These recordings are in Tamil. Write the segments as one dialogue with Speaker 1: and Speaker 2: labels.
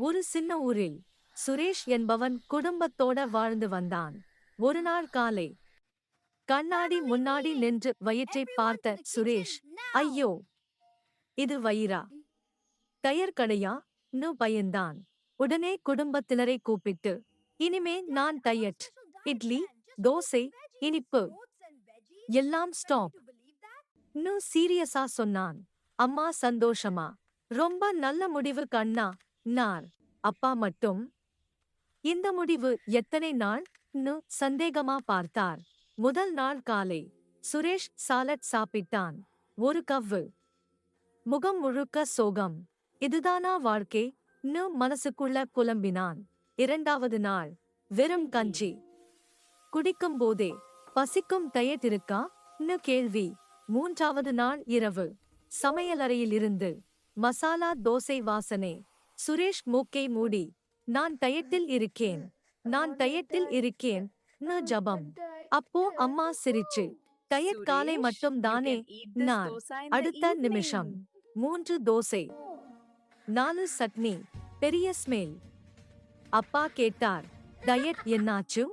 Speaker 1: ஒரு சின்ன ஊரில் சுரேஷ் என்பவன் குடும்பத்தோட வாழ்ந்து வந்தான். ஒரு நாள் காலை கண்ணாடி முன்னாடி நின்று வயிற்றைப் பார்த்த சுரேஷ், ஐயோ, இது வயிறா? டயர் கடையா? ன்னு பயந்தான். உடனே குடும்பத்தினரை கூப்பிட்டு, இனிமே நான் டயட், இட்லி, தோசை, இனிப்பு எல்லாம் ஸ்டாப் ன்னு சீரியஸா சொன்னான். அம்மா சந்தோஷமா, ரொம்ப நல்ல முடிவு கண்ணா நார். அப்பா மட்டும், இந்த முடிவு எத்தனை நாள் ன்னு சந்தேகமா பார்த்தார். முதல் நாள் காலை சுரேஷ் சாலட் சாப்பிட்டான். ஒரு கவ்வு. முகம் முழுக்க சோகம். இதுதானா வாழ்க்கை ன்னு மனசுக்குள்ள புலம்பினான். இரண்டாவது நாள் வெறும் கஞ்சி குடிக்கும் போதே பசிக்கும் டயட் இருக்கா ன்னு கேள்வி. மூன்றாவது நாள் இரவு சமையலறையில் இருந்து மசாலா தோசை வாசனை. சுரேஷ் மூக்கை மூடி, நான் டயட்டில் இருக்கேன், நான் டயட்டில் இருக்கேன் ன்னு ஜபம். அப்போ அம்மா சிரிச்சு, டயட் காலை
Speaker 2: Suresh,
Speaker 1: மட்டும்
Speaker 2: you
Speaker 1: தானே
Speaker 2: can eat this
Speaker 1: நார்.
Speaker 2: dosa in the
Speaker 1: அடுத்த நிமிஷம்
Speaker 2: evening.
Speaker 1: 3 தோசை, 4 சட்னி, பெரிய ஸ்மெல். அப்பா கேட்டார், டயட் என்னாச்சு?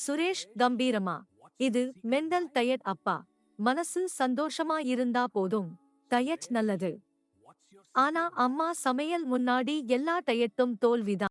Speaker 1: சுரேஷ் கம்பீரமா, இது மெண்டல் டயட் அப்பா. மனசு சந்தோஷமா இருந்தா போதும், டயட் நல்லது. ஆனா அம்மா சமையல் முன்னாடி எல்லா டயட்டும் தோல்விதான்.